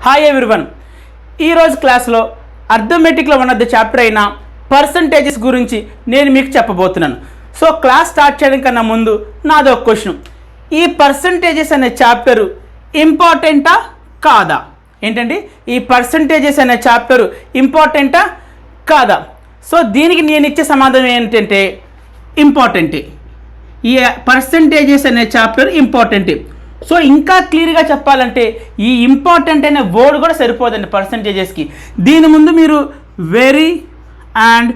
Hi everyone. ఈరోజు క్లాస్లో అర్థమెటిక్లో ఉన్నది చాప్టర్ అయిన పర్సంటేజెస్ గురించి నేను మీకు చెప్పబోతున్నాను. సో క్లాస్ స్టార్ట్ చేయడం కన్నా ముందు నాది ఒక క్వశ్చన్. ఈ పర్సంటేజెస్ అనే చాప్టరు ఇంపార్టెంటా కాదా? ఏంటండి, ఈ పర్సంటేజెస్ అనే చాప్టరు ఇంపార్టెంటా కాదా? సో దీనికి నేను ఇచ్చే సమాధానం ఏంటంటే ఇంపార్టెంటే. ఈ పర్సంటేజెస్ అనే చాప్టర్ ఇంపార్టెంటే. సో ఇంకా క్లియర్గా చెప్పాలంటే ఈ ఇంపార్టెంట్ అనే వర్డ్ కూడా సరిపోదండి పర్సంటేజెస్కి. దీని ముందు మీరు very and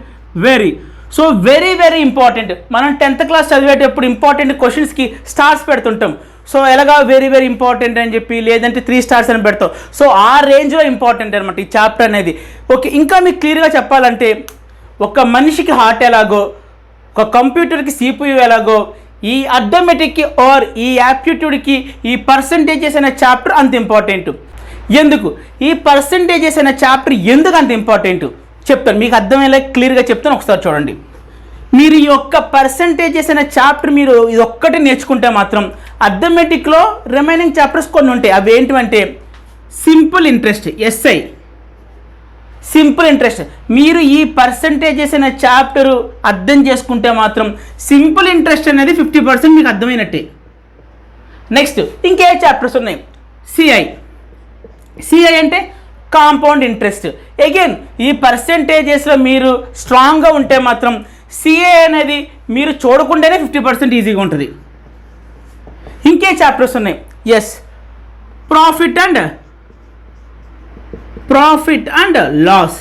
very, so very very important. మనం 10th క్లాస్ చదివేటప్పుడు ఇంపార్టెంట్ క్వశ్చన్స్కి స్టార్స్ పెడుతుంటాం. సో ఎలాగా వెరీ వెరీ ఇంపార్టెంట్ అని చెప్పి, లేదంటే 3 స్టార్స్ అని పెడతాం. సో ఆ రేంజ్లో ఇంపార్టెంట్ అనమాట ఈ చాప్టర్ అనేది. ఓకే, ఇంకా మీకు క్లియర్గా చెప్పాలంటే ఒక మనిషికి హార్ట్ ఎలాగో, ఒక కంప్యూటర్కి CPU ఎలాగో, ఈ అర్థమెటిక్కి ఆర్ ఈ యాప్టిట్యూడ్కి ఈ పర్సంటేజెస్ అనే చాప్టర్ అంత ఇంపార్టెంట్. ఎందుకు ఈ పర్సంటేజెస్ అనే చాప్టర్ ఎందుకు అంత ఇంపార్టెంట్ చెప్తాను, మీకు అర్థమయ్యేలా క్లియర్గా చెప్తాను. ఒకసారి చూడండి. మీరు ఈ యొక్క పర్సంటేజెస్ అనే చాప్టర్ మీరు ఇది ఒక్కటి నేర్చుకుంటే మాత్రం అర్థమెటిక్లో రిమైనింగ్ చాప్టర్స్ కొన్ని ఉంటాయి. అవి ఏంటంటే simple interest, SI simple interest. మీరు ఈ పర్సంటేజెస్ అనే చాప్టరు అర్థం చేసుకుంటే మాత్రం సింపుల్ ఇంట్రెస్ట్ అనేది 50% మీకు అర్థమైనట్టే. నెక్స్ట్ ఇంకే చాప్టర్స్ ఉన్నాయి. సిఐ అంటే కాంపౌండ్ ఇంట్రెస్ట్. అగైన్ ఈ పర్సంటేజెస్లో మీరు స్ట్రాంగ్గా ఉంటే మాత్రం సిఏ అనేది మీరు చూడకుండానే 50% ఈజీగా ఉంటుంది. ఇంకే చాప్టర్స్ ఉన్నాయి. Profit and loss.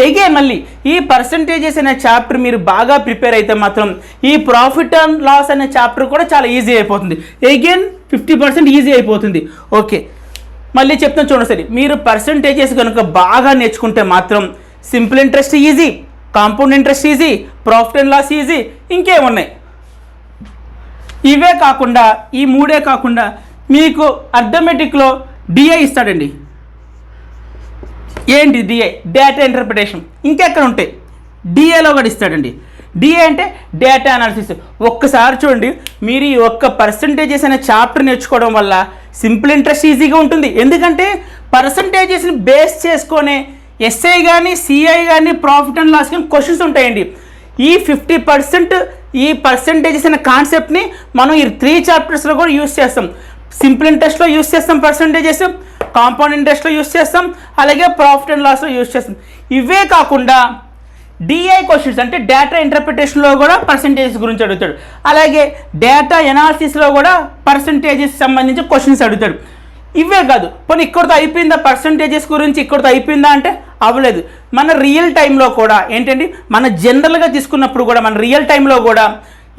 అగైన్ మళ్ళీ ఈ పర్సంటేజెస్ అనే చాప్టర్ మీరు బాగా ప్రిపేర్ అయితే మాత్రం ఈ ప్రాఫిట్ అండ్ లాస్ అనే చాప్టర్ కూడా చాలా ఈజీ అయిపోతుంది. అగైన్ 50% ఈజీ అయిపోతుంది. ఓకే, మళ్ళీ చెప్తాను చూడండి. సరే, మీరు పర్సంటేజెస్ కనుక బాగా నేర్చుకుంటే మాత్రం simple interest easy, compound interest easy, profit and loss easy, ఇంకేమున్నాయి. ఇవే కాకుండా ఈ మూడే కాకుండా మీకు అర్థమెటిక్లో డిఐ ఇస్తాడండి. ఏంటి డిఐ? Data interpretation. ఇంకెక్కడ ఉంటాయి, డిఏలో కూడా ఇస్తాడండి. డిఏ అంటే డేటా అనాలిసిస్. ఒక్కసారి చూడండి, మీరు ఈ ఒక్క పర్సంటేజెస్ అనే చాప్టర్ నేర్చుకోవడం వల్ల సింపుల్ ఇంట్రెస్ట్ ఈజీగా ఉంటుంది. ఎందుకంటే పర్సంటేజెస్ని బేస్ చేసుకొని SI కానీ CI కానీ ప్రాఫిట్ అండ్ లాస్ కానీ క్వశ్చన్స్ ఉంటాయండి. ఈ 50% ఈ పర్సంటేజెస్ అనే కాన్సెప్ట్ని మనం ఈ 3 చాప్టర్స్లో కూడా యూస్ చేస్తాం. సింపుల్ ఇంట్రెస్ట్లో యూస్ చేస్తాం పర్సంటేజెస్, కాంపౌండ్ ఇంట్రెస్ట్లో యూస్ చేస్తాం, అలాగే ప్రాఫిట్ అండ్ లాస్లో యూస్ చేస్తాం. ఇవే కాకుండా డిఐ క్వశ్చన్స్ అంటే డేటా ఇంటర్ప్రిటేషన్లో కూడా పర్సంటేజెస్ గురించి అడుగుతాడు. అలాగే డేటా ఎనాలిసిస్లో కూడా పర్సంటేజెస్ సంబంధించి క్వశ్చన్స్ అడుగుతాడు. ఇవే కాదు, పోనీ ఇక్కడితో అయిపోయిందా పర్సంటేజెస్ గురించి, ఇక్కడితో అయిపోయిందా అంటే అవ్వలేదు. మన రియల్ టైంలో కూడా ఏంటండి, మన జనరల్గా తీసుకున్నప్పుడు కూడా మన రియల్ టైంలో కూడా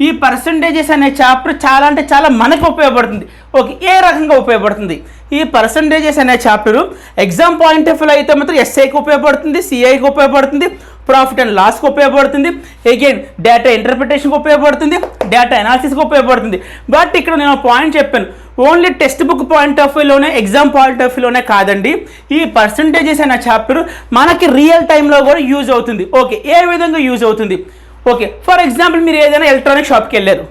ఈ పర్సంటేజెస్ అనే చాప్టర్ చాలా అంటే చాలా మనకు ఉపయోగపడుతుంది. ఓకే, ఏ రకంగా ఉపయోగపడుతుంది ఈ పర్సంటేజెస్ అనే చాప్టరు? ఎగ్జామ్ పాయింట్ ఆఫ్ వ్యూలో అయితే మాత్రం SIకి ఉపయోగపడుతుంది, CIకి ఉపయోగపడుతుంది, ప్రాఫిట్ అండ్ లాస్కి ఉపయోగపడుతుంది, అగైన్ డేటా ఇంటర్ప్రిటేషన్కి ఉపయోగపడుతుంది, డేటా అనాలిసిస్కి ఉపయోగపడుతుంది. బట్ ఇక్కడ నేను పాయింట్ చెప్పాను, only text book point of వ్యూలోనే, ఎగ్జామ్ పాయింట్ ఆఫ్ వ్యూలోనే కాదండి, ఈ పర్సంటేజెస్ అనే చాప్టర్ మనకి రియల్ టైంలో కూడా యూజ్ అవుతుంది. ఓకే, ఏ విధంగా యూజ్ అవుతుంది? ఓకే, ఫర్ ఎగ్జాంపుల్ మీరు ఏదైనా ఎలక్ట్రానిక్ షాప్కి వెళ్ళారు.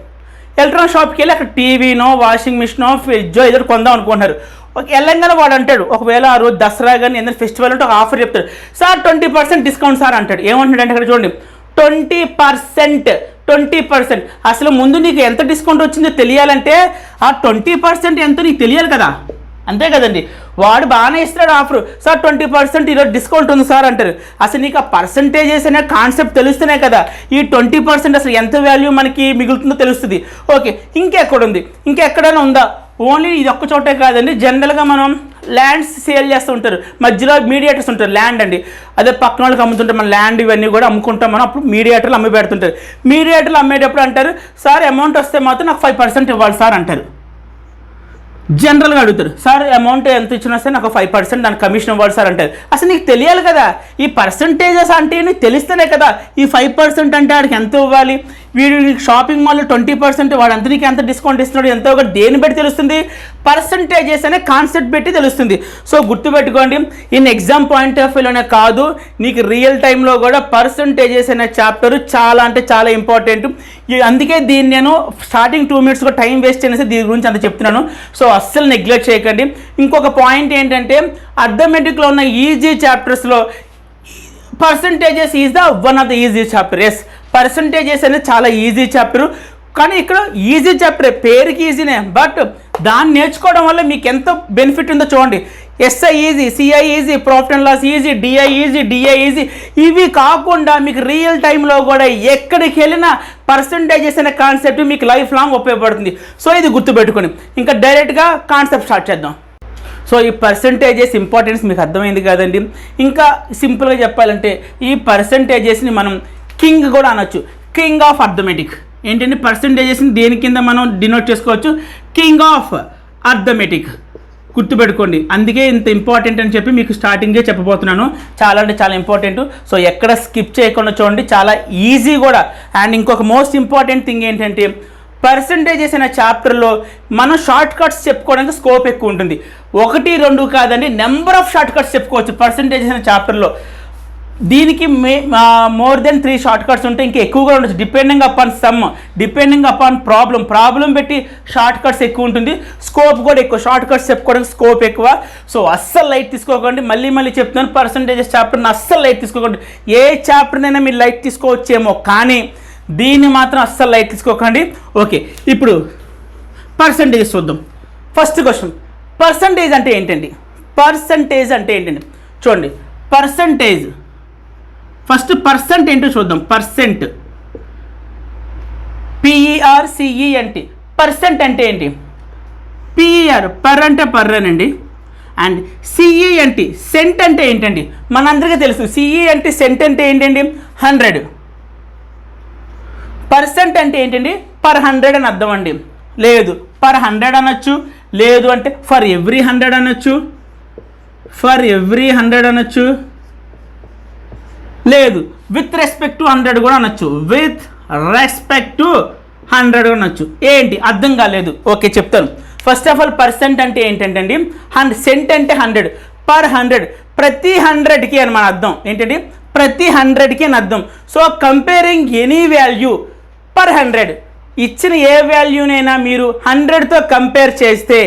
ఎలక్ట్రానిక్ షాప్కి వెళ్ళి అక్కడ టీవీనో, వాషింగ్ మిషనో, ఫ్రిడ్జో ఏదో కొందాం అనుకుంటున్నారు. ఒక వెళ్ళంగానే వాడు అంటాడు, ఒకవేళ ఆ రోజు దసరా కానీ ఏదైనా ఫెస్టివల్ ఉంటే ఒక ఆఫర్ చెప్తాడు, సార్ 20% డిస్కౌంట్ సార్ అంటాడు. ఏమంటున్నాడు అంటే అక్కడ చూడండి, 20%. అసలు ముందు నీకు ఎంత డిస్కౌంట్ వచ్చిందో తెలియాలంటే ఆ 20% ఎంతో నీకు తెలియాలి కదా, అంతే కదండి. వాడు బాగానే ఇస్తాడు ఆఫర్, సార్ 20% ఈరోజు డిస్కౌంట్ ఉంది సార్ అంటారు. అసలు నీకు ఆ పర్సంటేజెస్ అనే కాన్సెప్ట్ తెలుస్తేనే కదా ఈ 20% అసలు ఎంత వాల్యూ మనకి మిగులుతుందో తెలుస్తుంది. ఓకే, ఇంకెక్కడుంది? ఇంకెక్కడైనా ఉందా? ఓన్లీ ఇది ఒక్క చోటే కాదండి. జనరల్గా మనం ల్యాండ్స్ సేల్ చేస్తూ ఉంటారు, మధ్యలో మీడియేటర్స్ ఉంటారు. ల్యాండ్ అండి, అదే పక్కన వాళ్ళకి అమ్ముతుంటారు. మన ల్యాండ్ ఇవన్నీ కూడా అమ్ముకుంటాం మనం. అప్పుడు మీడియేటర్లు అమ్మి పెడుతుంటారు. మీడియేటర్లు అమ్మేటప్పుడు అంటారు, సార్ అమౌంట్ వస్తే మాత్రం నాకు 5% ఇవ్వాలి సార్ అంటారు. జనరల్గా అడుగుతారు, సార్ అమౌంట్ ఎంత ఇచ్చినా సరే నాకు 5% దానికి కమిషన్ ఇవ్వాలి సార్ అంటారు. అసలు నీకు తెలియాలి కదా ఈ పర్సంటేజెస్ అంటే నీకు తెలిస్తేనే కదా ఈ 5% అంటే ఆడికి ఎంత ఇవ్వాలి, వీడు షాపింగ్ మాల్లో 20% వాడు అంతనికి ఎంత డిస్కౌంట్ ఇస్తున్నాడు ఎంతో ఒక దేని బట్టి తెలుస్తుంది, పర్సంటేజెస్ అనే కాన్సెప్ట్ పెట్టి తెలుస్తుంది. సో గుర్తుపెట్టుకోండి, ఇన్ ఎగ్జామ్ పాయింట్ ఆఫ్ వ్యూలోనే కాదు, నీకు రియల్ టైంలో కూడా పర్సంటేజెస్ అనే చాప్టర్ చాలా అంటే చాలా ఇంపార్టెంట్. అందుకే దీన్ని నేను స్టార్టింగ్ 2 minutes టైం వేస్ట్ చేసి దీని గురించి అంత చెప్తున్నాను. సో అస్సలు నెగ్లెక్ట్ చేయకండి. ఇంకొక పాయింట్ ఏంటంటే, అర్థమెటిక్లో ఉన్న ఈజీ చాప్టర్స్లో percentages is the one of the easy chapter. Yes, percentages అనేది చాలా ఈజీ చాప్టర్. కానీ ఇక్కడ ఈజీ చాప్టర్, పేరుకి ఈజీనే, బట్ దాన్ని నేర్చుకోవడం వల్ల మీకు ఎంత బెనిఫిట్ ఉందో చూడండి. SI easy, CI easy, profit and loss easy, DI easy, DI easy. ఇవి కాకుండా మీకు రియల్ టైంలో కూడా ఎక్కడికి వెళ్ళినా పర్సంటేజెస్ అనే కాన్సెప్ట్ మీకు లైఫ్ లాంగ్ ఉపయోగపడుతుంది. సో ఇది గుర్తుపెట్టుకొని ఇంకా డైరెక్ట్గా కాన్సెప్ట్ స్టార్ట్ చేద్దాం. సో ఈ పర్సంటేజెస్ ఇంపార్టెన్స్ మీకు అర్థమైంది కదండి. ఇంకా సింపుల్గా చెప్పాలంటే ఈ పర్సంటేజెస్ని మనం కింగ్ కూడా అనొచ్చు, కింగ్ ఆఫ్ అర్థమెటిక్. ఏంటంటే పర్సంటేజెస్ని దేని కింద మనం డినోట్ చేసుకోవచ్చు, కింగ్ ఆఫ్ అర్థమెటిక్. గుర్తుపెట్టుకోండి, అందుకే ఇంత ఇంపార్టెంట్ అని చెప్పి మీకు స్టార్టింగే చెప్పబోతున్నాను. చాలా అంటే చాలా ఇంపార్టెంట్. సో ఎక్కడ స్కిప్ చేయకుండా చూడండి, చాలా ఈజీ కూడా. అండ్ ఇంకొక మోస్ట్ ఇంపార్టెంట్ థింగ్ ఏంటంటే, పర్సంటేజెస్ అనే చాప్టర్లో మనం షార్ట్ కట్స్ చెప్పుకోవడానికి స్కోప్ ఎక్కువ ఉంటుంది. 1, 2 కాదండి, నెంబర్ ఆఫ్ షార్ట్ కట్స్ చెప్పుకోవచ్చు పర్సంటేజెస్ అనే చాప్టర్లో. దీనికి మోర్ దెన్ 3 షార్ట్ కట్స్ ఉంటాయి, ఇంకా ఎక్కువగా ఉండొచ్చు. Depending upon some, depending upon problem పెట్టి షార్ట్ కట్స్ ఎక్కువ ఉంటుంది, స్కోప్ కూడా ఎక్కువ. షార్ట్ కట్స్ చెప్పుకోవడానికి స్కోప్ ఎక్కువ. సో అస్సలు లైట్ తీసుకోకండి. మళ్ళీ చెప్తున్నాను, పర్సంటేజెస్ చాప్టర్ని అస్సలు లైట్ తీసుకోకండి. ఏ చాప్టర్నైనా మీరు లైట్ తీసుకోవచ్చేమో, కానీ దీన్ని మాత్రం అస్సలు లైట్ తీసుకోకండి. ఓకే, ఇప్పుడు పర్సంటేజెస్ చూద్దాం. ఫస్ట్ క్వశ్చన్, పర్సంటేజ్ అంటే ఏంటండి? పర్సంటేజ్ అంటే ఏంటండి? చూడండి, పర్సంటేజ్ ఫస్ట్ పర్సెంట్ ఏంటో చూద్దాం. పర్సెంట్, PERCENT, పర్సెంట్ అంటే ఏంటి? PER పర్ అంటే పర్రేనండి. అండ్ CENT సెంట్ అంటే ఏంటండి? మనందరికీ తెలుసు. CENT సెంట్ అంటే ఏంటండి? 100. పర్సెంట్ అంటే ఏంటండి? పర్ 100 అని అర్థం అండి. లేదు, పర్ 100 అనొచ్చు, లేదు అంటే ఫర్ ఎవ్రీ 100 అనొచ్చు, ఫర్ ఎవ్రీ 100 అనొచ్చు, లేదు విత్ రెస్పెక్ట్ టు 100 కూడా అనొచ్చు, విత్ రెస్పెక్ట్ టు 100 కూడా అనొచ్చు. ఏంటి అర్థం కాలేదు? ఓకే చెప్తాను. ఫస్ట్ ఆఫ్ ఆల్ పర్సెంట్ అంటే ఏంటంటే అండి, సెంట్ అంటే 100, పర్ 100, ప్రతి 100కి అని మన అర్థం. ఏంటండి? ప్రతి 100కి అని అర్థం. So comparing any value per 100, ఇచ్చిన ఏ వాల్యూనైనా మీరు 100తో కంపేర్ చేస్తే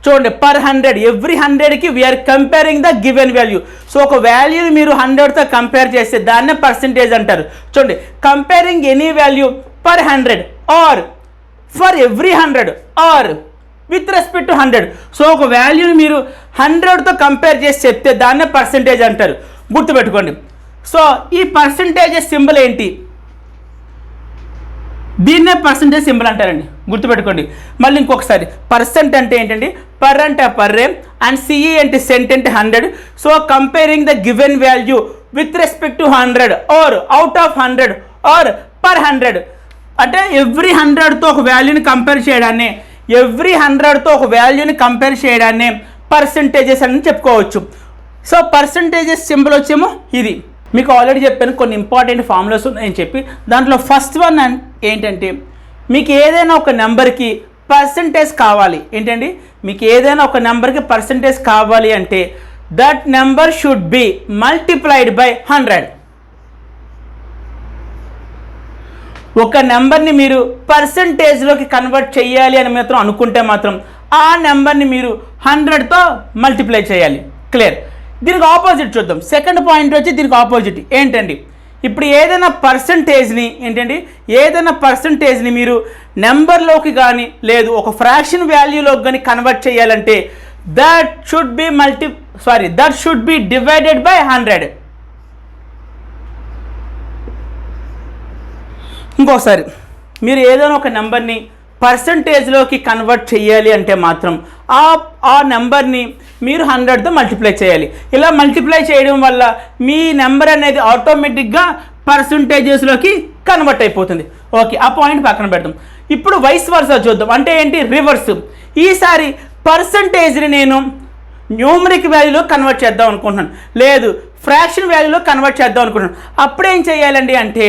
చూడండి, పర్ 100, ఎవ్రీ 100కి we are comparing the given value. So ఒక వాల్యూని మీరు 100తో కంపేర్ చేస్తే దాన్నే పర్సంటేజ్ అంటారు. చూడండి, comparing any value per 100 or for every 100 or with respect to 100. So ఒక వాల్యూని మీరు 100తో కంపేర్ చేసి చెప్తే దాన్నే పర్సంటేజ్ అంటారు. గుర్తుపెట్టుకోండి. సో ఈ పర్సంటేజెస్ సింబల్ ఏంటి? దీన్నే పర్సంటేజ్ సింబల్ అంటారండి. గుర్తుపెట్టుకోండి. మళ్ళీ ఇంకొకసారి, పర్సెంట్ అంటే ఏంటండి? పర్ అంటే పర్రే, అండ్ CE అంటే సెంట్ అంటే 100. So comparing the given value with respect to 100 or out of 100 or per 100. అంటే ఎవ్రీ 100తో ఒక వాల్యూని కంపేర్ చేయడాన్ని, ఎవ్రీ 100తో ఒక వాల్యూని కంపేర్ చేయడాన్ని పర్సంటేజెస్ అని చెప్పుకోవచ్చు. సో పర్సంటేజెస్ సింబల్ వచ్చేమో ఇది. మీకు ఆల్రెడీ చెప్పాను కొన్ని ఇంపార్టెంట్ ఫార్ములాస్ ఉన్నాయని చెప్పి. దాంట్లో ఫస్ట్ వన్ ఏంటంటే, మీకు ఏదైనా ఒక నెంబర్కి పర్సంటేజ్ కావాలి. ఏంటండి? మీకు ఏదైనా ఒక నెంబర్కి పర్సంటేజ్ కావాలి అంటే that number should be multiplied by 100. ఒక నెంబర్ని మీరు పర్సంటేజ్లోకి కన్వర్ట్ చేయాలి అని మాత్రం అనుకుంటే మాత్రం ఆ నెంబర్ని మీరు 100తో మల్టిప్లై చేయాలి. క్లియర్? దీనికి ఆపోజిట్ చూద్దాం. సెకండ్ పాయింట్ వచ్చి దీనికి ఆపోజిట్ ఏంటండి? ఇప్పుడు ఏదైనా పర్సంటేజ్ని ఏంటండి, ఏదైనా పర్సంటేజ్ని మీరు నెంబర్లోకి కానీ లేదు ఒక ఫ్రాక్షన్ వాల్యూలోకి కానీ కన్వర్ట్ చేయాలంటే that should be divided by 100. ఇంకోసారి, మీరు ఏదైనా ఒక నెంబర్ని పర్సంటేజ్లోకి కన్వర్ట్ చేయాలి అంటే మాత్రం ఆ నెంబర్ని మీరు 100తో మల్టిప్లై చేయాలి. ఇలా మల్టిప్లై చేయడం వల్ల మీ నెంబర్ అనేది ఆటోమేటిక్గా పర్సంటేజెస్లోకి కన్వర్ట్ అయిపోతుంది. ఓకే, ఆ పాయింట్ పక్కన పెడతాం. ఇప్పుడు వైస్ వర్సా చూద్దాం. అంటే ఏంటి? రివర్స్. ఈసారి పర్సంటేజ్ని నేను న్యూమరిక్ వాల్యూలో కన్వర్ట్ చేద్దాం అనుకుంటున్నాను, లేదు ఫ్రాక్షన్ వాల్యూలో కన్వర్ట్ చేద్దాం అనుకుంటున్నాను. అప్పుడేం చేయాలండి అంటే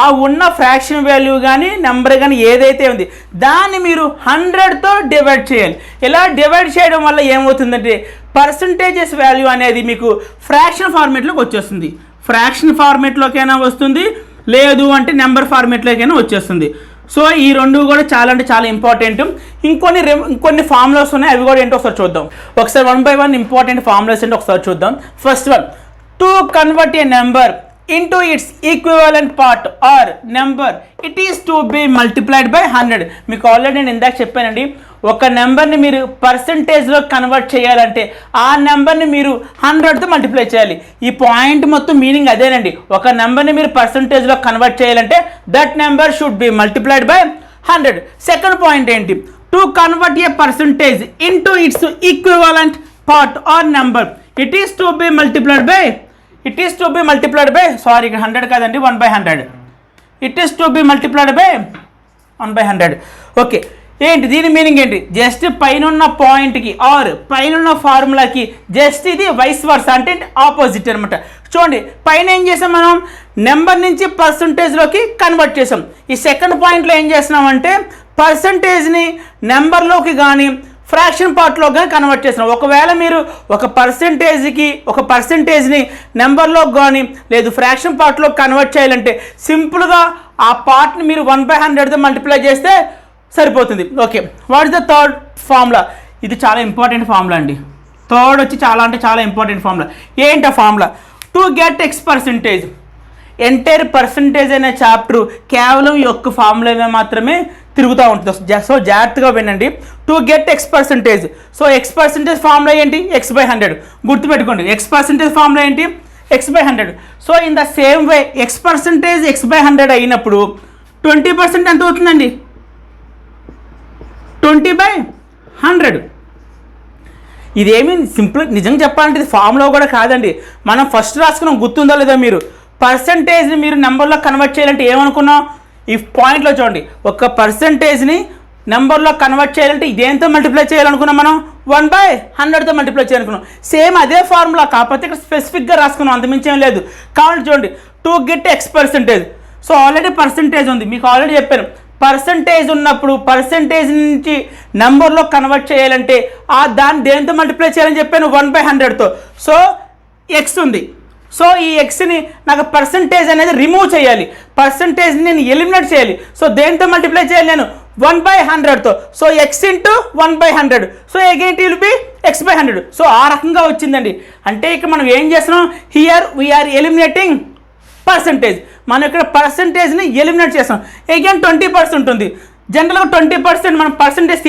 ఆ ఉన్న ఫ్రాక్షన్ వాల్యూ కానీ నెంబర్ కానీ ఏదైతే ఉంది దాన్ని మీరు 100తో డివైడ్ చేయాలి. ఇలా డివైడ్ చేయడం వల్ల ఏమవుతుందంటే పర్సంటేజెస్ వాల్యూ అనేది మీకు ఫ్రాక్షన్ ఫార్మేట్లోకి వచ్చేస్తుంది. ఫ్రాక్షన్ ఫార్మేట్లోకైనా వస్తుంది, లేదు అంటే నెంబర్ ఫార్మేట్లోకైనా వచ్చేస్తుంది. సో ఈ రెండు కూడా చాలా అంటే చాలా ఇంపార్టెంట్. ఇంకొన్ని ఫార్ములాస్ ఉన్నాయి, అవి కూడా ఏంటో ఒకసారి చూద్దాం. ఒకసారి 1 by 1 ఇంపార్టెంట్ ఫార్ములాస్ ఏంటో ఒకసారి చూద్దాం. First one, to convert A number into its equivalent part or number it is to be multiplied by 100. మీకు ఆల్రెడీ నేను ఇందాక చెప్పానండి, ఒక నెంబర్ని మీరు పర్సంటేజ్లో కన్వర్ట్ చేయాలంటే ఆ నెంబర్ని మీరు 100తో మల్టిప్లై చేయాలి. ఈ పాయింట్ మొత్తం మీనింగ్ అదేనండి. ఒక నెంబర్ని మీరు పర్సంటేజ్లో కన్వర్ట్ చేయాలంటే that number should be multiplied by 100. Second point ఏంటి, to convert a percentage into its equivalent part or number it is to be multiplied by sorry ఇక్కడ 100 కాదండి, 1/100. It is to be multiplied by 1/100. Okay, ఏంటి దీని meaning ఏంటి, just పైన పాయింట్కి are పైన ఫార్ములాకి just ఇది వైస్ వర్స అంటే ఆపోజిట్ అనమాట. చూడండి, పైన ఏం చేసాం మనం, నెంబర్ నుంచి పర్సంటేజ్లోకి కన్వర్ట్ చేసాం. ఈ సెకండ్ పాయింట్లో ఏం చేస్తున్నామంటే పర్సంటేజ్ని నెంబర్లోకి కానీ ఫ్రాక్షన్ పార్ట్లోగా కన్వర్ట్ చేస్తున్నాం. ఒకవేళ మీరు ఒక పర్సంటేజ్ని నెంబర్లో కానీ లేదు ఫ్రాక్షన్ పార్ట్లో కన్వర్ట్ చేయాలంటే సింపుల్గా ఆ పార్ట్ని మీరు 1/100తో మల్టిప్లై చేస్తే సరిపోతుంది. Okay, what is the third formula? ఇది చాలా ఇంపార్టెంట్ ఫార్ములా అండి. థర్డ్ వచ్చి చాలా అంటే చాలా ఇంపార్టెంట్ ఫార్ములా. ఏంటి ఆ formula? To get X percentage. Entire percentage అనే చాప్టర్ కేవలం ఈ యొక్క ఫార్ములా మాత్రమే తిరుగుతూ ఉంటుంది. సో జాగ్రత్తగా వినండి. To get X percentage. So X percentage formula ఏంటి, x/100. గుర్తుపెట్టుకోండి, ఎక్స్ పర్సంటేజ్ ఫార్ములా ఏంటి, x/100. So in the same way X percentage x/100 అయినప్పుడు 20% ఎంత అవుతుందండి, 20/100. ఇదేమి సింపుల్, నిజంగా చెప్పాలంటే ఇది ఫార్ములా కూడా కాదండి, మనం ఫస్ట్ రాసుకున్నాం. గుర్తుందో లేదో మీరు, పర్సంటేజ్ని మీరు నెంబర్లో కన్వర్ట్ చేయాలంటే ఏమనుకున్నాం, ఈ పాయింట్లో చూడండి, ఒక పర్సంటేజ్ని నెంబర్లో కన్వర్ట్ చేయాలంటే ఇదేంతో మల్టిప్లై చేయాలనుకున్నాం మనం, 1/100తో మల్టిప్లై చేయాలనుకున్నాం. సేమ్ అదే ఫార్ములా, కాకపోతే ఇక్కడ స్పెసిఫిక్గా రాసుకున్నాం, అంతమించి ఏం లేదు. కాబట్టి చూడండి, to get X percentage. So already percentage ఉంది, మీకు ఆల్రెడీ చెప్పాను. పర్సంటేజ్ ఉన్నప్పుడు పర్సంటేజ్ నుంచి నెంబర్లో కన్వర్ట్ చేయాలంటే దాన్ని దేంతో మల్టిప్లై చేయాలని చెప్పాను, 1/100తో. సో ఎక్స్ ఉంది, సో ఈ ఎక్స్ని నాకు పర్సంటేజ్ అనేది రిమూవ్ చేయాలి, పర్సంటేజ్ని నేను ఎలిమినేట్ చేయాలి. సో దేంతో మల్టిప్లై చేయాలి నేను, 1/100తో. So x into 1/100. So again it will be x/100. So ఆ రకంగా వచ్చిందండి. అంటే ఇక్కడ మనం ఏం చేస్తున్నాం, హియర్ వీఆర్ ఎలిమినేటింగ్ పర్సంటేజ్. మనం ఇక్కడ పర్సంటేజ్ని ఎలిమినేట్ చేస్తాం. అగైన్ 20% ఉంది. జనరల్గా 20% మనం పర్సంటేజ్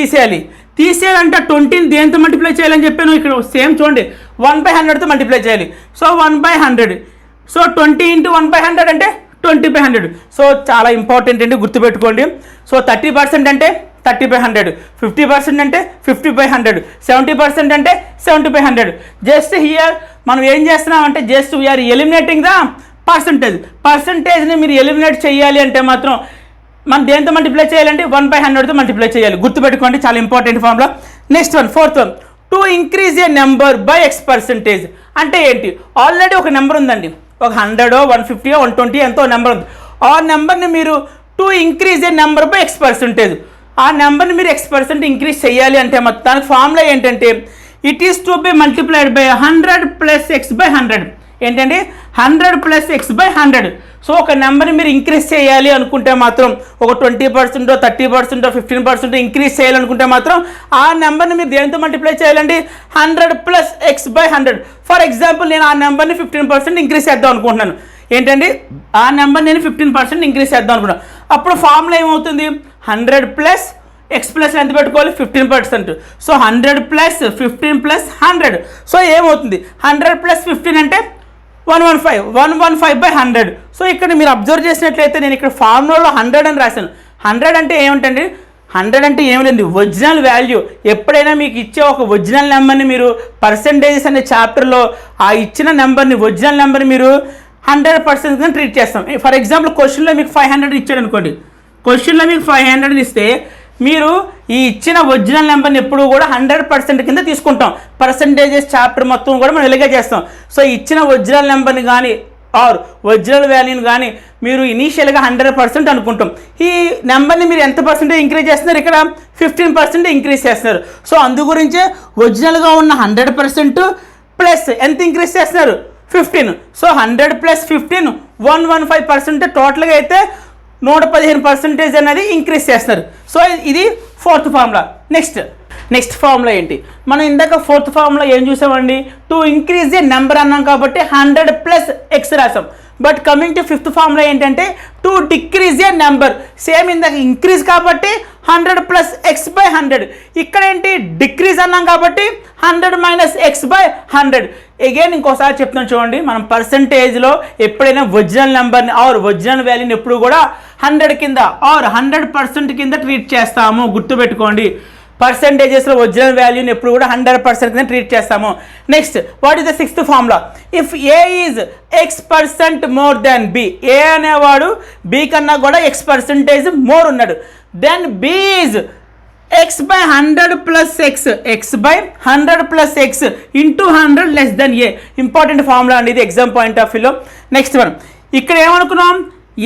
తీసేయాలంటే 20ని దేంతో మల్టిప్లై చేయాలని చెప్పాను. ఇక్కడ సేమ్ చూడండి, 1/100తో మల్టిప్లై చేయాలి. సో 1/100. సో 20 ఇంటూ 1/100 అంటే 20/100. సో చాలా ఇంపార్టెంట్ అండి, గుర్తుపెట్టుకోండి. సో 30% అంటే 30/100, 50% అంటే 50/100, 70% అంటే 70/100. జస్ట్ హియర్ మనం ఏం చేస్తున్నాం అంటే జస్ట్ వీఆర్ ఎలిమినేటింగ్ ద పర్సంటేజ్ని మీరు ఎలిమినేట్ చేయాలి అంటే మాత్రం మనం దేంతో మల్టిప్లై చేయాలంటే 1/100తో మల్టిప్లై చేయాలి. గుర్తుపెట్టుకోండి, చాలా important formula. Next one, fourth one, to increase A number by X percentage. అంటే ఏంటి, ఆల్రెడీ ఒక నెంబర్ ఉందండి, ఒక 100, 150, 120 ఎంతో నెంబర్ ఉంది. ఆ నెంబర్ని మీరు to increase A number by X percentage, ఆ నెంబర్ని మీరు x% ఇంక్రీజ్ చేయాలి అంటే మొత్తం దానికి ఫార్ములా ఏంటంటే it is to be multiplied by 100 plus x/100. ఏంటండి, 100 ప్లస్ x/100. సో ఒక నెంబర్ని మీరు ఇంక్రీజ్ చేయాలి అనుకుంటే మాత్రం ఒక 20%, 30%, 15% ఇంక్రీజ్ చేయాలనుకుంటే మాత్రం ఆ నెంబర్ని మీరు దేనితో మల్టిప్లై చేయాలండి, 100 ప్లస్ x/100. ఫర్ ఎగ్జాంపుల్ నేను ఆ నెంబర్ని 15% ఇంక్రీజ్ చేద్దాం అనుకుంటున్నాను. ఏంటండి, ఆ నెంబర్ నేను 15% ఇంక్రీజ్ చేద్దాం అనుకున్నాను. అప్పుడు ఫార్ములా ఏమవుతుంది, 100 ప్లస్ x ప్లస్ ఎంత పెట్టుకోవాలి, 15%. So 100 plus 15 plus 100. సో ఏమవుతుంది, 100 ప్లస్ 15 అంటే 115/100. సో ఇక్కడ మీరు అబ్జర్వ్ చేసినట్లయితే నేను ఇక్కడ ఫార్ములాలో 100 అని రాశాను. 100 అంటే ఏమిటండి, 100 అంటే ఏమి లేదు, ఒరిజినల్ వాల్యూ. ఎప్పుడైనా మీకు ఇచ్చే ఒక ఒరిజినల్ నెంబర్ని మీరు పర్సంటేజెస్ అనే చాప్టర్లో ఆ ఇచ్చిన నెంబర్ని ఒరిజినల్ నెంబర్ని మీరు 100% ట్రీట్ చేస్తాం. ఫర్ ఎగ్జాంపుల్ క్వశ్చన్లో మీకు 500 ఇచ్చాడు అనుకోండి, క్వశ్చన్లో మీకు 500 ఇస్తే మీరు ఈ ఇచ్చిన ఒరిజినల్ నెంబర్ని ఎప్పుడు కూడా 100% కింద తీసుకుంటాం. పర్సంటేజెస్ చాప్టర్ మొత్తం కూడా మనం ఇలాగే చేస్తాం. సో ఇచ్చిన ఒరిజినల్ నెంబర్ని కానీ ఆర్ ఒరిజినల్ వాల్యూని కానీ మీరు ఇనీషియల్గా 100% అనుకుంటాం. ఈ నెంబర్ని మీరు ఎంత పర్సెంటేజ్ ఇంక్రీజ్ చేస్తున్నారు, ఇక్కడ 15% ఇంక్రీజ్ చేస్తున్నారు. సో అందు గురించే ఒరిజినల్గా ఉన్న 100% ప్లస్ ఎంత ఇంక్రీజ్ చేస్తున్నారు, 15. సో 100 + 15 115%. టోటల్గా అయితే 115% అనేది ఇంక్రీజ్ చేస్తున్నారు. సో ఇది 4th ఫార్ములా. నెక్స్ట్ ఫార్ములా ఏంటి, మనం ఇందాక 4th ఫార్ములా ఏం చూసామండి, టు ఇంక్రీజ్ ఏ నెంబర్ అన్నాం కాబట్టి 100 + x రాసాం. But coming to 5th formula ఏంటంటే to decrease a number. Same ఇందాక ఇంక్రీజ్ కాబట్టి 100 + x/100. ఇక్కడ ఏంటి డిక్రీజ్ అన్నాం కాబట్టి 100 - x/100. అగైన్ ఇంకోసారి చెప్తున్నాను చూడండి, మనం పర్సంటేజ్లో ఎప్పుడైనా ఒరిజినల్ నెంబర్ని ఆర్ ఒరిజినల్ వాల్యూని ఎప్పుడు కూడా 100 కింద ఆర్ 100% కింద ట్రీట్ చేస్తాము. గుర్తుపెట్టుకోండి, పర్సంటేజెస్లో ఒరిజినల్ వాల్యూని ఎప్పుడు కూడా 100% కింద ట్రీట్ చేస్తాము. Next what is the 6th formula, if A is x% more than B. A అనేవాడు బి కన్నా కూడా x% మోర్ ఉన్నాడు. Then B is x/100 + x, x/100 + x into 100 less than A. Important formula అండి ఇది exam point of వ్యూలో. Next మనం ఇక్కడ ఏమనుకున్నాం,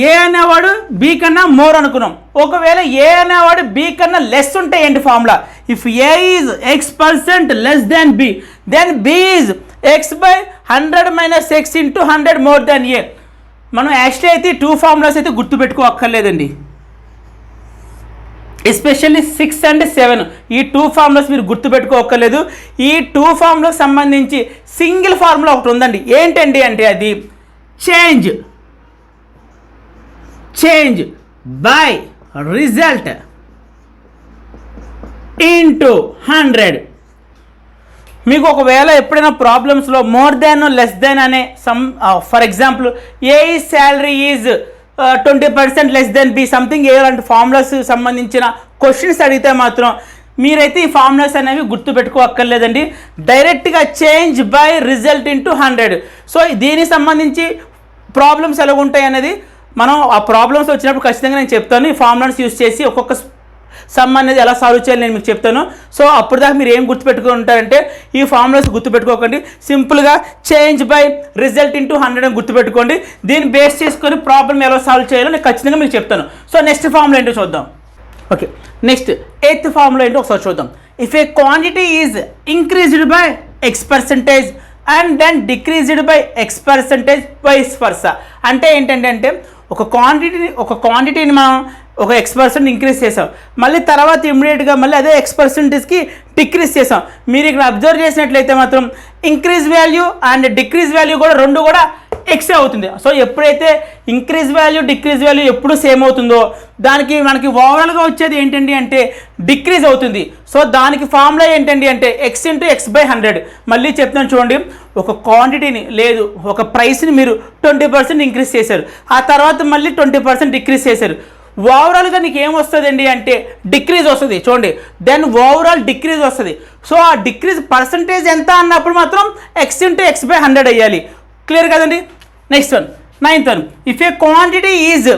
ఏ అనేవాడు బి కన్నా మోర్ అనుకున్నాం. ఒకవేళ ఏ అనేవాడు బి కన్నా లెస్ ఉంటే ఏంటి formula, if A is x% less than B then B is x/100 - x into 100 more than A. మనం యాక్చువల్లీ అయితే 2 ఫార్ములాస్ అయితే గుర్తుపెట్టుకోక్కర్లేదండి, ఎస్పెషల్లీ 6 and 7. ఈ 2 ఫార్ములాస్ మీరు గుర్తుపెట్టుకోక్కర్లేదు. ఈ 2 ఫార్ములాకి సంబంధించి సింగిల్ ఫార్ములా ఒకటి ఉందండి. ఏంటండి అంటే అది చేంజ్ బై రిజల్ట్ ఇంటూ 100. మీకు ఒకవేళ ఎప్పుడైనా ప్రాబ్లమ్స్లో మోర్ దాన్ లెస్ దాన్ అనే for example A salary is 20% less than be something ఏలాంటి ఫార్ములాస్ సంబంధించిన క్వశ్చన్స్ అడిగితే మాత్రం మీరైతే ఈ ఫార్ములాస్ అనేవి గుర్తుపెట్టుకోక్కర్లేదండి. డైరెక్ట్గా change by result into 100. So దీనికి సంబంధించి ప్రాబ్లమ్స్ ఎలా ఉంటాయి అనేది మనం ఆ ప్రాబ్లమ్స్ వచ్చినప్పుడు ఖచ్చితంగా నేను చెప్తాను. ఈ ఫార్ములాస్ యూస్ చేసి ఒక్కొక్క సమ్ అనేది ఎలా సాల్వ్ చేయాలి నేను మీకు చెప్తాను. సో అప్పుడు దాకా మీరు ఏం గుర్తుపెట్టుకుని ఉంటారంటే ఈ ఫార్ములాస్ గుర్తుపెట్టుకోకండి, సింపుల్గా చేంజ్ బై రిజల్ట్ ఇంటూ 100 అని గుర్తుపెట్టుకోండి. దీన్ని బేస్ చేసుకొని ప్రాబ్లమ్ ఎలా సాల్వ్ చేయాలో నేను ఖచ్చితంగా మీకు చెప్తాను. సో నెక్స్ట్ ఫార్ములా ఏంటో చూద్దాం. ఓకే, నెక్స్ట్ 8th ఫార్ములా ఏంటో ఒకసారి చూద్దాం. If a quantity is increased by x% and then decreased by x% vice versa. అంటే ఏంటంటే ఒక క్వాంటిటీని మనం ఒక x% ఇంక్రీజ్ చేసాం, మళ్ళీ తర్వాత ఇమ్మీడియట్గా మళ్ళీ అదే x%కి డిక్రీజ్ చేసాం. మీరు ఇక్కడ అబ్జర్వ్ చేసినట్లయితే మాత్రం increase value and decrease value కూడా రెండు కూడా ఎక్సే అవుతుంది. సో ఎప్పుడైతే ఇంక్రీజ్ వాల్యూ డిక్రీజ్ వాల్యూ ఎప్పుడు సేమ్ అవుతుందో దానికి మనకి ఓవరాల్గా వచ్చేది ఏంటండి అంటే డిక్రీజ్ అవుతుంది. సో దానికి ఫార్ములా ఏంటండి అంటే x × x/100. మళ్ళీ చెప్తాను చూడండి, ఒక క్వాంటిటీని లేదు ఒక ప్రైస్ని మీరు 20% ఇంక్రీజ్ చేశారు, ఆ తర్వాత మళ్ళీ 20% డిక్రీజ్ చేశారు. ఓవరాల్గా నీకు ఏమొస్తుందండి అంటే డిక్రీజ్ వస్తుంది చూడండి, దెన్ ఓవరాల్ డిక్రీజ్ వస్తుంది. సో ఆ డిక్రీజ్ పర్సంటేజ్ ఎంత అన్నప్పుడు మాత్రం x × x/100 అయ్యాలి. క్లియర్ కదండి. Next one 9th one, if a quantity is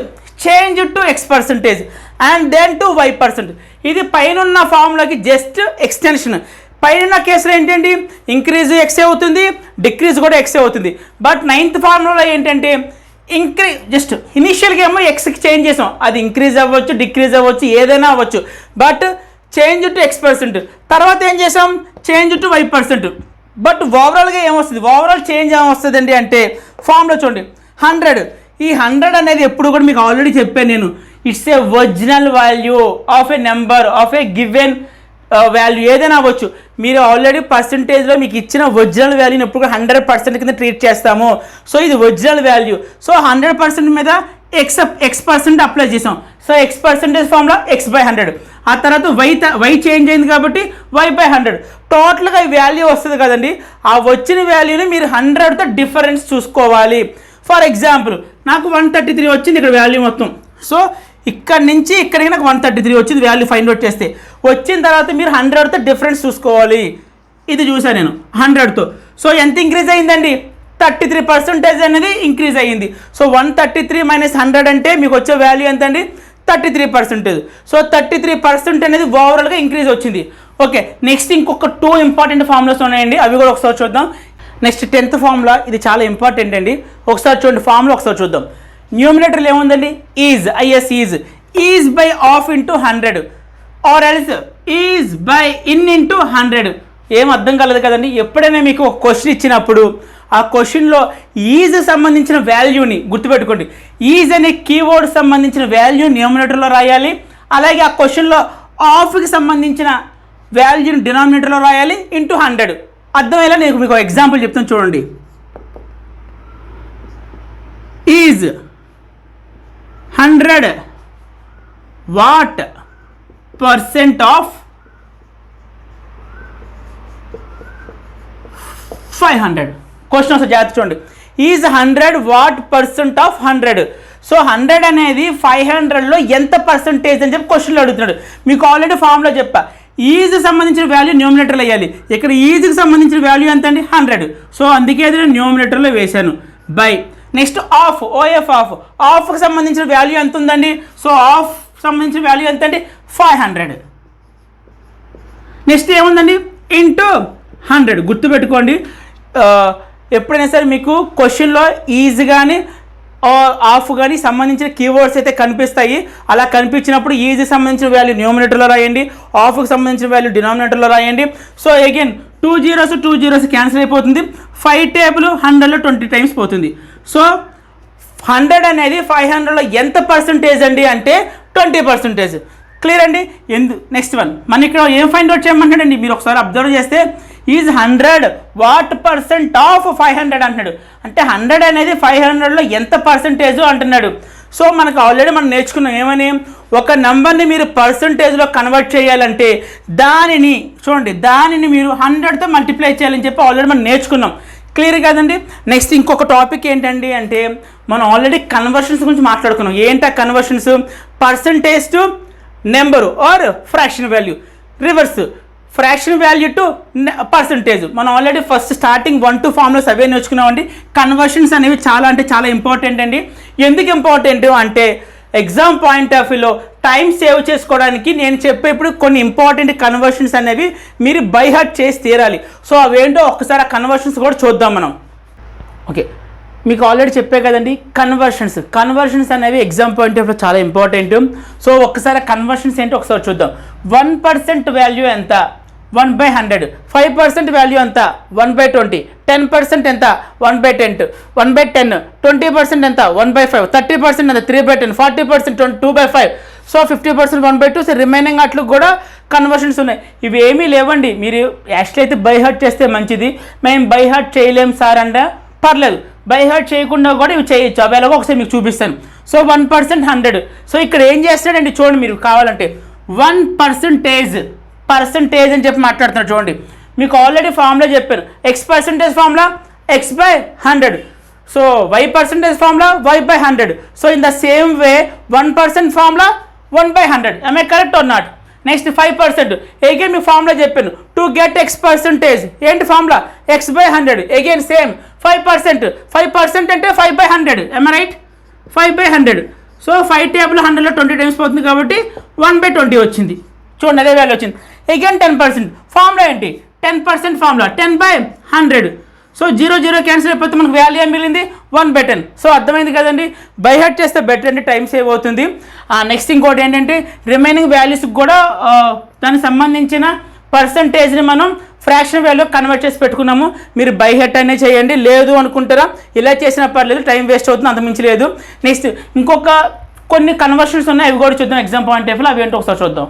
change to x% and then to y%. ఇది పైన ఫార్ములాకి జస్ట్ ఎక్స్టెన్షన్. పైన కేసులో ఏంటండి ఇంక్రీజ్ ఎక్సే అవుతుంది, డిక్రీజ్ కూడా ఎక్సే అవుతుంది. బట్ 9th ఫార్ములా ఏంటంటే జస్ట్ ఇనిషియల్గా ఏమో ఎక్స్కి చేంజ్ చేసాం, అది ఇంక్రీజ్ అవ్వచ్చు డిక్రీజ్ అవ్వచ్చు ఏదైనా అవ్వచ్చు. బట్ చేంజ్ టు x%, తర్వాత ఏం చేసాం చేంజ్ టు y%. బట్ ఓవరాల్గా ఏమొస్తుంది, ఓవరాల్ చేంజ్ ఏమొస్తుందండి అంటే ఫార్ములా చూడండి 100. ఈ 100 అనేది ఎప్పుడు కూడా మీకు ఆల్రెడీ చెప్పాను నేను, it's a original value of A number of a given value ఏదైనా అవ్వచ్చు. మీరు ఆల్రెడీ పర్సంటేజ్లో మీకు ఇచ్చిన ఒరిజినల్ వాల్యూని ఎప్పుడు 100% కింద ట్రీట్ చేస్తాము. సో ఇది ఒరిజినల్ వాల్యూ. సో 100% మీద x% అప్లై చేసాం. So x% formula x/100. ఆ తర్వాత y చేంజ్ అయింది కాబట్టి y/100. టోటల్గా ఈ వాల్యూ వస్తుంది కదండి, ఆ వచ్చిన వాల్యూని మీరు 100తో డిఫరెన్స్ చూసుకోవాలి. ఫర్ ఎగ్జాంపుల్ నాకు 133 వచ్చింది ఇక్కడ వాల్యూ మొత్తం. సో ఇక్కడ నుంచి ఇక్కడికి నాకు 133 వచ్చింది వాల్యూ ఫైండ్ అవుట్ చేస్తే. వచ్చిన తర్వాత మీరు 100తో డిఫరెన్స్ చూసుకోవాలి. ఇది చూసాను నేను 100తో. సో ఎంత ఇంక్రీజ్ అయిందండి 33% అనేది ఇంక్రీజ్ అయ్యింది. సో 133 - 100 అంటే మీకు వచ్చే వాల్యూ ఎంత అండి 33%. సో 33% అనేది ఓవరాల్గా ఇంక్రీజ్ వచ్చింది. ఓకే, నెక్స్ట్ ఇంకొక 2 ఇంపార్టెంట్ ఫార్ములాస్ ఉన్నాయండి, అవి కూడా ఒకసారి చూద్దాం. నెక్స్ట్ 10th ఫార్ములా, ఇది చాలా ఇంపార్టెంట్ అండి. ఒకసారి చూడండి ఫార్ములా ఒకసారి చూద్దాం. న్యూమినేటర్లో ఏముందండి? Is by of into 100 or else is by in into 100. ఏం అర్థం కాలేదు కదండి. ఎప్పుడైనా మీకు ఒక క్వశ్చన్ ఇచ్చినప్పుడు ఆ క్వశ్చన్లో ఈజ్ సంబంధించిన వాల్యూని గుర్తుపెట్టుకోండి. ఈజ్ అనే కీవర్డ్ సంబంధించిన వాల్యూ న్యూమినేటర్లో రాయాలి. అలాగే ఆ క్వశ్చన్లో ఆఫ్కి సంబంధించిన వాల్యూని డినామినేటర్లో రాయాలి ఇంటూ 100. అర్థమయ్యేలా నేను మీకు ఎగ్జాంపుల్ చెప్తాను చూడండి. Is 100 what percent of 500. Question ఒకసారి జాగ్రత్త చూడండి. Is 100 what percent of 100. So 100 అనేది 500లో ఎంత పర్సెంటేజ్ అని చెప్పి క్వశ్చన్లో అడుగుతున్నాడు. మీకు ఆల్రెడీ ఫార్ములా చెప్పా. ఈజ్ సంబంధించిన వాల్యూ న్యూమినేటర్లో వేయాలి. ఇక్కడ ఈజ్కి సంబంధించిన వాల్యూ ఎంత అండి? 100. సో అందుకే అది నేను న్యూమినేటర్లో వేశాను. బై నెక్స్ట్ ఆఫ్, ఓఎఫ్ ఆఫ్కి సంబంధించిన వాల్యూ ఎంత ఉందండి? సో ఆఫ్ సంబంధించిన వాల్యూ ఎంత అండి? 500. నెక్స్ట్ ఏముందండి? ఇంటూ 100. గుర్తుపెట్టుకోండి, ఎప్పుడైనా సరే మీకు క్వశ్చన్లో ఈజ్ కానీ ఆఫ్ కానీ సంబంధించిన కీవర్డ్స్ అయితే కనిపిస్తాయి. అలా కనిపించినప్పుడు ఈజ్ సంబంధించిన వాల్యూ న్యూమినేటర్లో రాయండి, ఆఫ్కి సంబంధించిన వాల్యూ డినామినేటర్లో రాయండి. సో అగైన్ 2 zeros క్యాన్సిల్ అయిపోతుంది. 5 టేబుల్ 100లో 20 టైమ్స్ పోతుంది. సో 100 అనేది 500లో ఎంత పర్సెంటేజ్ అండి అంటే 20%. క్లియర్ అండి. నెక్స్ట్ వన్ మన ఇక్కడ ఏం ఫైండ్ అవుట్ చేయమంటాడండి? మీరు ఒకసారి అబ్జర్వ్ చేస్తే ఈజ్ 100 వాట్ పర్సెంట్ ఆఫ్ 500 అంటున్నాడు. అంటే 100 అనేది 500లో ఎంత పర్సెంటేజ్ అంటున్నాడు. సో మనకు ఆల్రెడీ మనం నేర్చుకున్నాం ఏమని, ఒక నెంబర్ని మీరు పర్సెంటేజ్లో కన్వర్ట్ చేయాలంటే దానిని చూడండి, దానిని మీరు 100తో మల్టిప్లై చేయాలని చెప్పి ఆల్రెడీ మనం నేర్చుకున్నాం. క్లియర్ కదండి. నెక్స్ట్ ఇంకొక టాపిక్ ఏంటండి అంటే మనం ఆల్రెడీ కన్వర్షన్స్ గురించి మాట్లాడుకున్నాం. ఏంటా conversions? Percentage to number or fraction value, reverse fraction value to percentage. మనం already first starting 1 to formulas అవే నేర్చుకున్నామండి. కన్వర్షన్స్ అనేవి చాలా అంటే చాలా ఇంపార్టెంట్ అండి. ఎందుకు ఇంపార్టెంట్ అంటే ఎగ్జామ్ పాయింట్ ఆఫ్ వ్యూలో టైం సేవ్ చేసుకోవడానికి నేను చెప్పేప్పుడు కొన్ని ఇంపార్టెంట్ కన్వర్షన్స్ అనేవి మీరు బై హార్ట్ చేసి తీరాలి. సో అవేంటో ఒక్కసారి ఆ కన్వర్షన్స్ కూడా చూద్దాం మనం. ఓకే, మీకు ఆల్రెడీ చెప్పే కదండి కన్వర్షన్స్ అనేవి ఎగ్జామ్ పాయింట్ ఆఫ్ వ్యూ చాలా ఇంపార్టెంట్. సో ఒక్కసారి కన్వర్షన్స్ ఏంటో ఒకసారి చూద్దాం. 1% వాల్యూ ఎంత? 1/100. 5% వాల్యూ ఎంత? 1/20. 10% ఎంత? 1/10. 1/10. 20% ఎంత? 1/5. 30% ఎంత? 3/10. 40% 2/5. సో 50% 1/2. సో రిమైనింగ్ అట్లు కూడా కన్వర్షన్స్ ఉన్నాయి. ఇవి ఏమీ లేవండి. మీరు యాక్చువల్లీ అయితే బై హార్ట్ చేస్తే మంచిది. మేము బై హార్ట్ చేయలేం సార్ అంటే పర్లేదు, బై హార్ట్ చేయకుండా కూడా ఇవి చేయొచ్చు. అవి ఎలాగో ఒకసారి మీకు చూపిస్తాను. సో 1% 100. సో ఇక్కడ ఏం చేస్తాడండి చూడండి, మీరు కావాలంటే 1% పర్సంటేజ్ అని చెప్పి మాట్లాడుతున్నాడు చూడండి. మీకు ఆల్రెడీ ఫార్ములా చెప్పాను. X% formula X/100. So Y% formula Y/100. So in the same way 1% formula 1/100. am I correct or not? Next 5%. Again మీ ఫార్ములా చెప్పాను. టు గెట్ X% ఏంటి ఫార్ములా? X/100. అగైన్ సేమ్ 5% అంటే 5/100. am I right? 5/100. So 5 table 100లో 20 times పోతుంది కాబట్టి 1/20 వచ్చింది. చూడండి అదే వాల్యూ వచ్చింది. అగైన్ 10%. ఫార్ములా ఏంటి? 10% ఫార్ములా 10/100. సో 0 క్యాన్సిల్ అయిపోతే మనకు వాల్యూ ఏం మిగిలింది? 1/10. సో అర్థమైంది కదండి. బై హార్ట్ చేస్తే బెటర్ అండి, టైం సేవ్ అవుతుంది. నెక్స్ట్ ఇంకోటి ఏంటంటే రిమైనింగ్ వాల్యూస్కి కూడా దానికి సంబంధించిన పర్సంటేజ్ని మనం ఫ్రాక్షన్ వాల్యూ కన్వర్ట్ చేసి పెట్టుకున్నాము. మీరు బై హార్ట్ అనే చేయండి, లేదు అనుకుంటారా ఇలా చేసినా పర్లేదు, టైం వేస్ట్ అవుతుంది, అంత మించి లేదు. నెక్స్ట్ ఇంకొక కొన్ని కన్వర్షన్స్ ఉన్నాయి, అవి కూడా చూద్దాం ఎగ్జామ్ పాయింట్ ఆఫ్ వ్యూలో. అవి ఏంటో ఒకసారి చూద్దాం.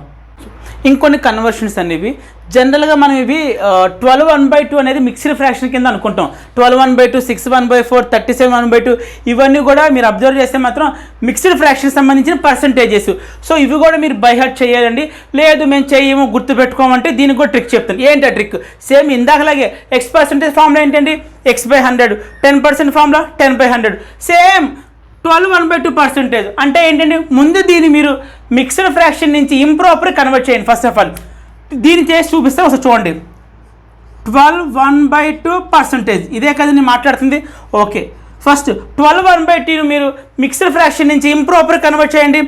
ఇంకొన్ని కన్వర్షన్స్ అనేవి జనరల్గా మనం ఇవి 12 అనేది మిక్స్డ్ ఫ్రాక్షన్ కింద అనుకుంటాం. 12 6 1/4 37 1/2 ఇవన్నీ కూడా మీరు అబ్జర్వ్ చేస్తే మాత్రం మిక్స్డ్ ఫ్రాక్షన్ సంబంధించిన పర్సంటేజెస్. సో ఇవి కూడా మీరు బై హార్ట్ చేయాలండి. లేదు మేము చేయము గుర్తుపెట్టుకోమంటే దీనికి కూడా ట్రిక్ చెప్తాను. ఏంటి ఆ ట్రిక్? సేమ్ ఇందాకలాగే X% ఫార్ములా ఏంటండి? X/100. 10% ఫార్ములా 10/100. సేమ్ 12 అంటే ఏంటండి? ముందు దీన్ని మీరు మిక్స్డ్ ఫ్రాక్షన్ నుంచి ఇంప్రాపర్ కన్వర్ట్ చేయండి. ఫస్ట్ ఆఫ్ ఆల్ దీన్ని చేసి చూపిస్తే ఒకసారి చూడండి. 12 ఇదే కదా నేను మాట్లాడుతుంది. ఓకే, ఫస్ట్ 12 మీరు మిక్స్డ్ ఫ్రాక్షన్ నుంచి ఇంప్రాపర్ కన్వర్ట్ చేయండి.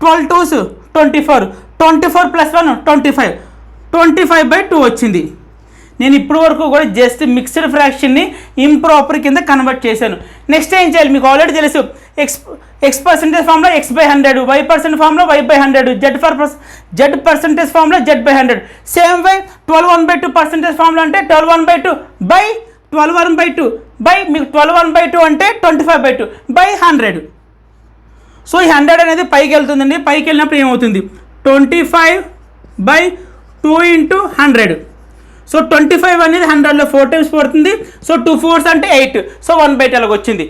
12 2s 24. 24 + 1 25. 25/2 వచ్చింది. నేను ఇప్పటి వరకు కూడా జస్ట్ మిక్స్డ్ ఫ్రాక్షన్ని ఇంప్రాపర్ కింద కన్వర్ట్ చేశాను. నెక్స్ట్ ఏం చేయాలి మీకు ఆల్రెడీ తెలుసు, ఎక్స్ పర్సెంటేజ్ ఫామ్లో x/100, y పర్సెంట్ ఫామ్లో y/100, z పర్సెంటేజ్ ఫామ్లో z/100. సేమ్ వే 12/1/2 పర్సెంటేజ్ ఫామ్లో అంటే 12/1/2 బై 12/1/2 బై మీకు 12/1/2 అంటే 25/2 బై 100. సో ఈ 100 అనేది పైకి వెళ్తుందండి. పైకి వెళ్ళినప్పుడు ఏమవుతుంది, 25/2 × 100. సో 25 అనేది 100లో 4 టైమ్స్ పడుతుంది. సో 2 4s అంటే 8. సో 1/2 అలాగ వచ్చింది.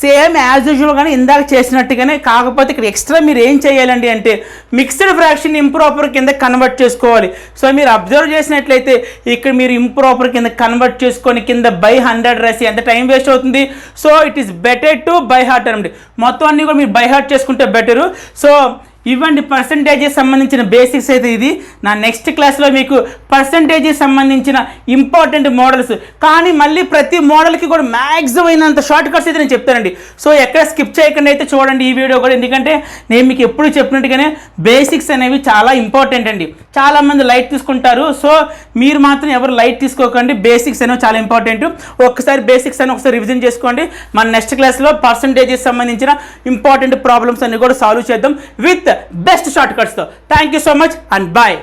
సేమ్ యాజ్ యూజువల్ కానీ ఇందాక చేసినట్టుగానే, కాకపోతే ఇక్కడ ఎక్స్ట్రా మీరు ఏం చేయాలండి అంటే మిక్స్డ్ ఫ్రాక్షన్ ఇంప్రాపర్ కింద కన్వర్ట్ చేసుకోవాలి. సో మీరు అబ్జర్వ్ చేసినట్లయితే ఇక్కడ మీరు ఇంప్రాపర్ కింద కన్వర్ట్ చేసుకొని కింద బై 100 రాసి ఎంత టైం వేస్ట్ అవుతుంది. So it is better to buy heart అనండి. మొత్తం అన్నీ కూడా మీరు బై హార్ట్ చేసుకుంటే బెటరు. సో ఇవ్వండి పర్సంటేజెస్ సంబంధించిన బేసిక్స్ అయితే ఇది. నా నెక్స్ట్ క్లాస్లో మీకు పర్సంటేజెస్ సంబంధించిన ఇంపార్టెంట్ మోడల్స్, కానీ మళ్ళీ ప్రతి మోడల్కి కూడా మ్యాక్సిమం అయినంత షార్ట్ కట్స్ అయితే నేను చెప్తానండి. సో ఎక్కడ స్కిప్ చేయకుండా అయితే చూడండి ఈ వీడియో కూడా, ఎందుకంటే నేను మీకు ఎప్పుడు చెప్పినట్టుగానే బేసిక్స్ అనేవి చాలా ఇంపార్టెంట్ అండి. చాలామంది లైట్ తీసుకుంటారు. సో మీరు మాత్రం ఎవరు లైట్ తీసుకోకండి, బేసిక్స్ అనేవి చాలా ఇంపార్టెంట్. ఒక్కసారి బేసిక్స్ అని ఒకసారి రివిజన్ చేసుకోండి. మన నెక్స్ట్ క్లాస్లో పర్సంటేజెస్ సంబంధించిన ఇంపార్టెంట్ ప్రాబ్లమ్స్ అన్ని కూడా సాల్వ్ చేద్దాం విత్ బెస్ట్ షార్ట్ కట్స్తో. Thank you so much and bye.